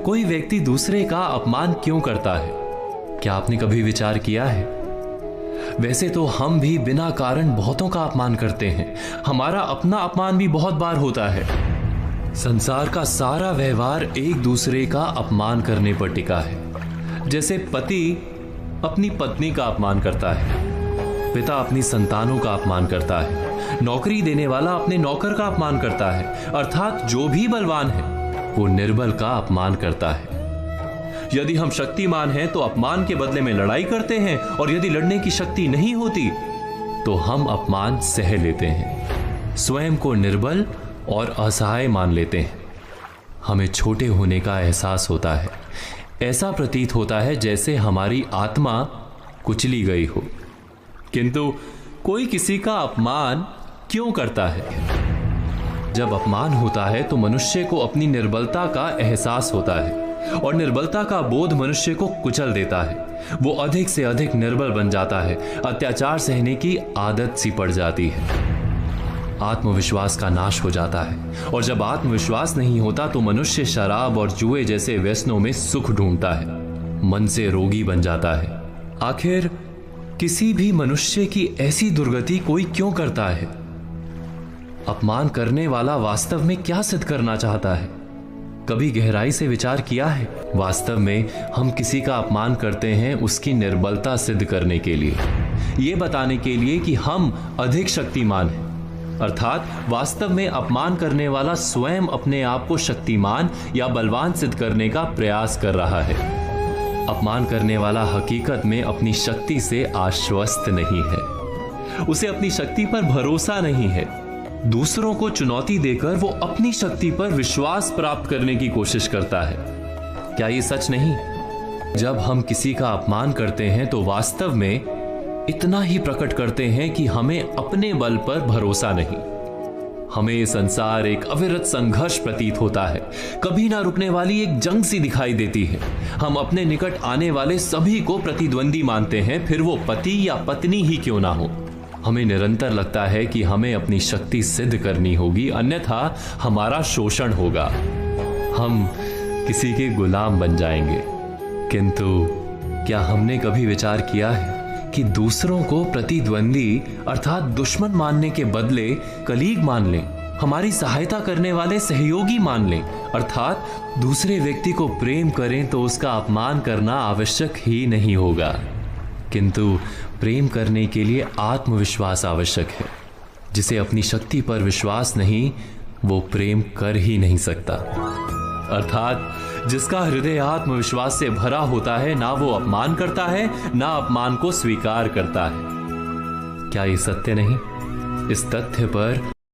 कोई व्यक्ति दूसरे का अपमान क्यों करता है? क्या आपने कभी विचार किया है? वैसे तो हम भी बिना कारण बहुतों का अपमान करते हैं। हमारा अपना अपमान भी बहुत बार होता है। संसार का सारा व्यवहार एक दूसरे का अपमान करने पर टिका है। जैसे पति अपनी पत्नी का अपमान करता है, पिता अपनी संतानों का अपमान करता है, नौकरी देने वाला अपने नौकर का अपमान करता है, अर्थात जो भी बलवान है वो निर्बल का अपमान करता है। यदि हम शक्तिमान हैं तो अपमान के बदले में लड़ाई करते हैं, और यदि लड़ने की शक्ति नहीं होती तो हम अपमान सह लेते हैं, स्वयं को निर्बल और असहाय मान लेते हैं। हमें छोटे होने का एहसास होता है। ऐसा प्रतीत होता है जैसे हमारी आत्मा कुचली गई हो। किंतु कोई किसी का अपमान क्यों करता है? जब अपमान होता है तो मनुष्य को अपनी निर्बलता का एहसास होता है, और निर्बलता का बोध मनुष्य को कुचल देता है। वो अधिक से अधिक निर्बल बन जाता है, अत्याचार सहने की आदत सी पड़ जाती है, आत्मविश्वास का नाश हो जाता है। और जब आत्मविश्वास नहीं होता तो मनुष्य शराब और जुए जैसे व्यसनों में सुख ढूंढता है, मन से रोगी बन जाता है। आखिर किसी भी मनुष्य की ऐसी दुर्गति कोई क्यों करता है? अपमान करने वाला वास्तव में क्या सिद्ध करना चाहता है? कभी गहराई से विचार किया है? वास्तव में हम किसी का अपमान करते हैं उसकी निर्बलता सिद्ध करने के लिए, यह बताने के लिए कि हम अधिक शक्तिमान हैं। अर्थात वास्तव में अपमान करने वाला स्वयं अपने आप को शक्तिमान या बलवान सिद्ध करने का प्रयास कर रहा है। अपमान करने वाला हकीकत में अपनी शक्ति से आश्वस्त नहीं है, उसे अपनी शक्ति पर भरोसा नहीं है। दूसरों को चुनौती देकर वो अपनी शक्ति पर विश्वास प्राप्त करने की कोशिश करता है। क्या ये सच नहीं? जब हम किसी का अपमान करते हैं तो वास्तव में इतना ही प्रकट करते हैं कि हमें अपने बल पर भरोसा नहीं। हमें ये संसार एक अविरत संघर्ष प्रतीत होता है, कभी ना रुकने वाली एक जंग सी दिखाई देती है। हम अपने निकट आने वाले सभी को प्रतिद्वंदी मानते हैं, फिर वो पति या पत्नी ही क्यों ना हो। हमें निरंतर लगता है कि हमें अपनी शक्ति सिद्ध करनी होगी, अन्यथा हमारा शोषण होगा, हम किसी के गुलाम बन जाएंगे। किंतु क्या हमने कभी विचार किया है कि दूसरों को प्रतिद्वंदी अर्थात दुश्मन मानने के बदले कलीग मान लें, हमारी सहायता करने वाले सहयोगी मान लें, अर्थात दूसरे व्यक्ति को प्रेम करें तो उसका अपमान करना आवश्यक ही नहीं होगा। किंतु प्रेम करने के लिए आत्मविश्वास आवश्यक है। जिसे अपनी शक्ति पर विश्वास नहीं, वो प्रेम कर ही नहीं सकता। अर्थात जिसका हृदय आत्मविश्वास से भरा होता है, ना वो अपमान करता है, ना अपमान को स्वीकार करता है। क्या ये सत्य नहीं? इस तथ्य पर